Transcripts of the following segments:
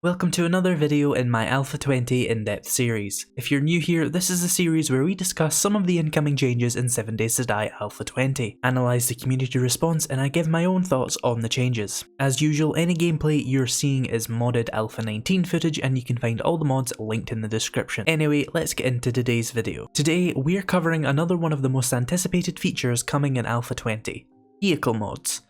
Welcome to another video in my Alpha 20 in-depth series. If you're new here, this is a series where we discuss some of the incoming changes in 7 Days to Die Alpha 20, analyse the community response, and I give my own thoughts on the changes. As usual, any gameplay you're seeing is modded Alpha 19 footage and you can find all the mods linked in the description. Anyway, let's get into today's video. Today, we're covering another one of the most anticipated features coming in Alpha 20, vehicle mods.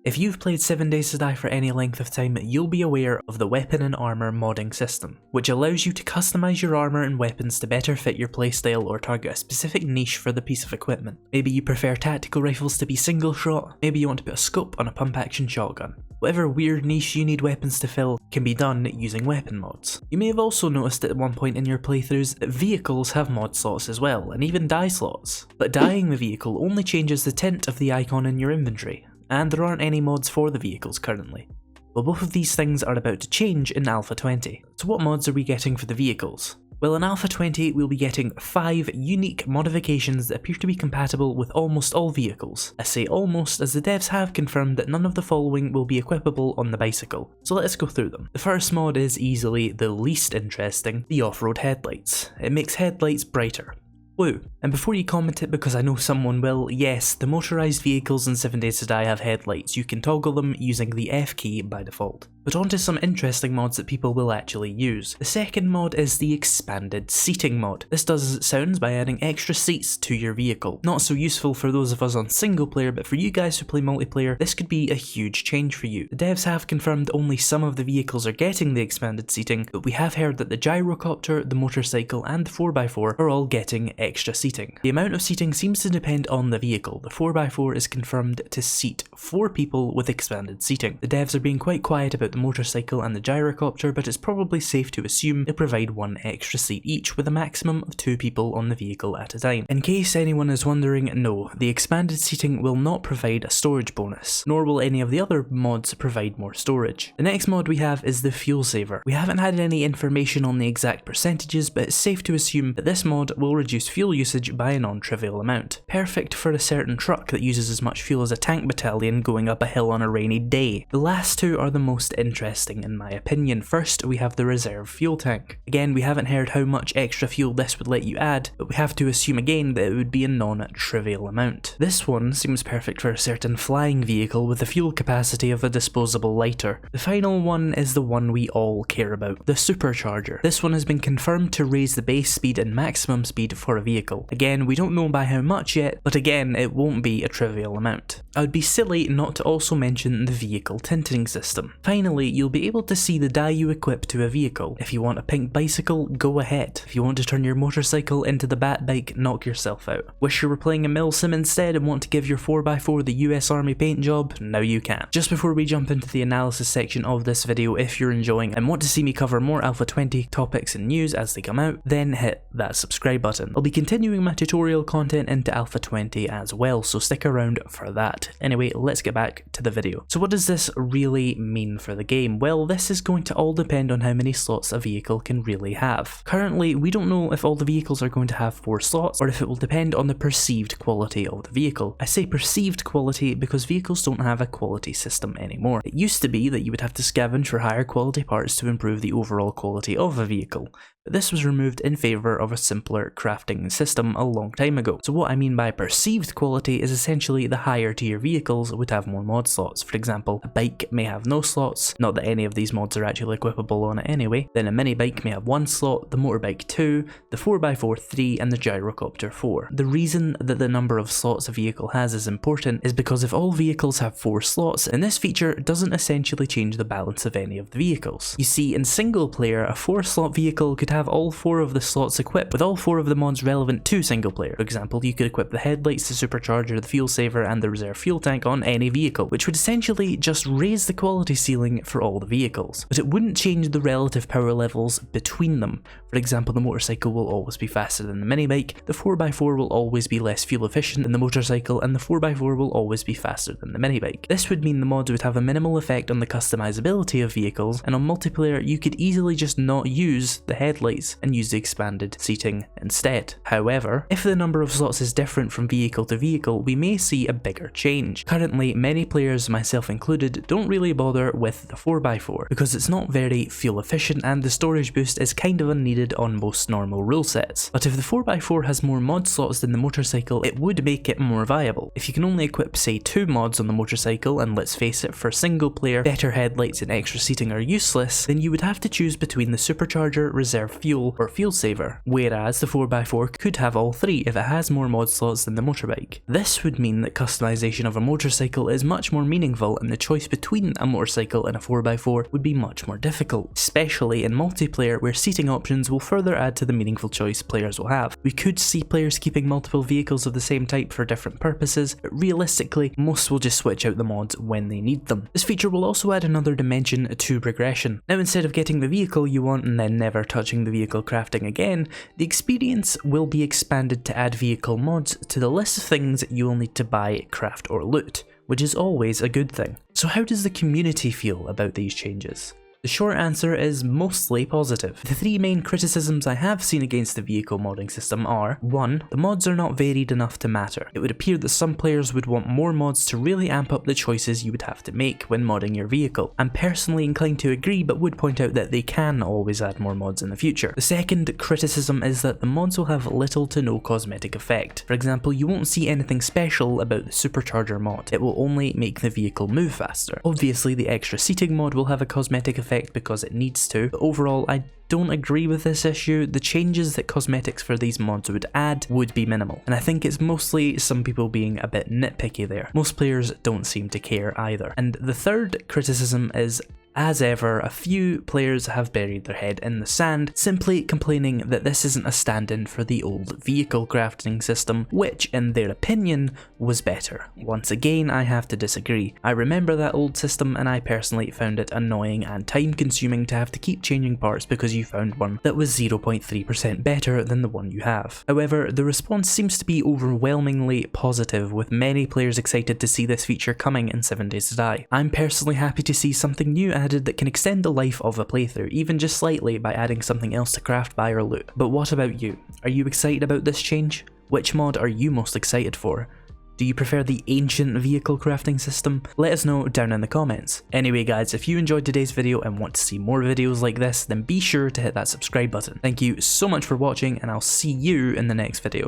If you've played 7 Days to Die for any length of time, you'll be aware of the weapon and armor modding system, which allows you to customize your armor and weapons to better fit your playstyle or target a specific niche for the piece of equipment. Maybe you prefer tactical rifles to be single shot, maybe you want to put a scope on a pump action shotgun. Whatever weird niche you need weapons to fill can be done using weapon mods. You may have also noticed at one point in your playthroughs that vehicles have mod slots as well, and even die slots. But dyeing the vehicle only changes the tint of the icon in your inventory, and there aren't any mods for the vehicles currently. Well, both of these things are about to change in Alpha 20. So what mods are we getting for the vehicles? Well, in Alpha 20 we'll be getting 5 unique modifications that appear to be compatible with almost all vehicles. I say almost as the devs have confirmed that none of the following will be equipable on the bicycle. So let's go through them. The first mod is easily the least interesting, the off-road headlights. It makes headlights brighter. Woo. And before you comment it, because I know someone will, yes, the motorised vehicles in 7 Days to Die have headlights. You can toggle them using the F key by default. But on to some interesting mods that people will actually use. The second mod is the expanded seating mod. This does as it sounds by adding extra seats to your vehicle. Not so useful for those of us on single player, but for you guys who play multiplayer, this could be a huge change for you. The devs have confirmed only some of the vehicles are getting the expanded seating, but we have heard that the gyrocopter, the motorcycle, and the 4x4 are all getting extra seating. The amount of seating seems to depend on the vehicle. The 4x4 is confirmed to seat 4 people with expanded seating. The devs are being quite quiet about the motorcycle and the gyrocopter, but it's probably safe to assume they'll provide 1 extra seat each with a maximum of 2 people on the vehicle at a time. In case anyone is wondering, no, the expanded seating will not provide a storage bonus, nor will any of the other mods provide more storage. The next mod we have is the fuel saver. We haven't had any information on the exact percentages, but it's safe to assume that this mod will reduce fuel usage by a non-trivial amount. Perfect for a certain truck that uses as much fuel as a tank battalion going up a hill on a rainy day. The last two are the most interesting in my opinion. First, we have the reserve fuel tank. Again, we haven't heard how much extra fuel this would let you add, but we have to assume again that it would be a non-trivial amount. This one seems perfect for a certain flying vehicle with the fuel capacity of a disposable lighter. The final one is the one we all care about, the supercharger. This one has been confirmed to raise the base speed and maximum speed for a vehicle. Again, we don't know by how much yet, but again, it won't be a trivial amount. I would be silly not to also mention the vehicle tinting system. Finally, you'll be able to see the dye you equip to a vehicle. If you want a pink bicycle, go ahead. If you want to turn your motorcycle into the Bat Bike, knock yourself out. Wish you were playing a Milsim instead and want to give your 4x4 the US Army paint job? Now you can. Just before we jump into the analysis section of this video, if you're enjoying and want to see me cover more Alpha 20 topics and news as they come out, then hit that subscribe button. I'll be continuing my tutorial content into Alpha 20 as well, so stick around for that. Anyway, let's get back to the video. So what does this really mean for the game? Well, this is going to all depend on how many slots a vehicle can really have. Currently, we don't know if all the vehicles are going to have 4 slots, or if it will depend on the perceived quality of the vehicle. I say perceived quality because vehicles don't have a quality system anymore. It used to be that you would have to scavenge for higher quality parts to improve the overall quality of a vehicle, but this was removed in favour of a simpler crafting system a long time ago. So what I mean by perceived quality is essentially the higher tier vehicles would have more mod slots. For example, a bike may have no slots, not that any of these mods are actually equipable on it anyway. Then a mini bike may have 1 slot, the motorbike 2, the 4x4 3, and the gyrocopter 4. The reason that the number of slots a vehicle has is important is because if all vehicles have 4 slots, then this feature doesn't essentially change the balance of any of the vehicles. You see, in single player, a 4 slot vehicle could have all 4 of the slots equipped with all 4 of the mods relevant to single player. For example, you could equip the headlights, the supercharger, the fuel saver, and the reserve fuel tank on any vehicle, which would essentially just raise the quality ceiling for all the vehicles. But it wouldn't change the relative power levels between them. For example, the motorcycle will always be faster than the mini bike, the 4x4 will always be less fuel efficient than the motorcycle, and the 4x4 will always be faster than the mini bike. This would mean the mods would have a minimal effect on the customizability of vehicles, and on multiplayer you could easily just not use the headlights and use the expanded seating instead. However, if the number of slots is different from vehicle to vehicle, we may see a bigger change. Currently, many players, myself included, don't really bother with with the 4x4, because it's not very fuel efficient and the storage boost is kind of unneeded on most normal rule sets. But if the 4x4 has more mod slots than the motorcycle, it would make it more viable. If you can only equip say 2 mods on the motorcycle, and let's face it, for single player, better headlights and extra seating are useless, then you would have to choose between the supercharger, reserve fuel, or fuel saver, whereas the 4x4 could have all 3 if it has more mod slots than the motorbike. This would mean that customization of a motorcycle is much more meaningful, and the choice between a motorcycle and a 4x4 would be much more difficult, especially in multiplayer where seating options will further add to the meaningful choice players will have. We could see players keeping multiple vehicles of the same type for different purposes, but realistically, most will just switch out the mods when they need them. This feature will also add another dimension to progression. Now, instead of getting the vehicle you want and then never touching the vehicle crafting again, the experience will be expanded to add vehicle mods to the list of things you will need to buy, craft, or loot, which is always a good thing. So how does the community feel about these changes? The short answer is mostly positive. The 3 main criticisms I have seen against the vehicle modding system are: 1. The mods are not varied enough to matter. It would appear that some players would want more mods to really amp up the choices you would have to make when modding your vehicle. I'm personally inclined to agree, but would point out that they can always add more mods in the future. The second criticism is that the mods will have little to no cosmetic effect. For example, you won't see anything special about the supercharger mod. It will only make the vehicle move faster. Obviously, the extra seating mod will have a cosmetic effect because it needs to, but overall I don't agree with this issue. The changes that cosmetics for these mods would add would be minimal, and I think it's mostly some people being a bit nitpicky there. Most players don't seem to care either. And the third criticism is, as ever, a few players have buried their head in the sand, simply complaining that this isn't a stand-in for the old vehicle crafting system, which, in their opinion, was better. Once again, I have to disagree. I remember that old system, and I personally found it annoying and time-consuming to have to keep changing parts because you found one that was 0.3% better than the one you have. However, the response seems to be overwhelmingly positive, with many players excited to see this feature coming in 7 Days to Die. I'm personally happy to see something new added that can extend the life of a playthrough, even just slightly, by adding something else to craft, buy, or loot. But what about you? Are you excited about this change? Which mod are you most excited for? Do you prefer the ancient vehicle crafting system? Let us know down in the comments. Anyway guys, if you enjoyed today's video and want to see more videos like this, then be sure to hit that subscribe button. Thank you so much for watching, and I'll see you in the next video.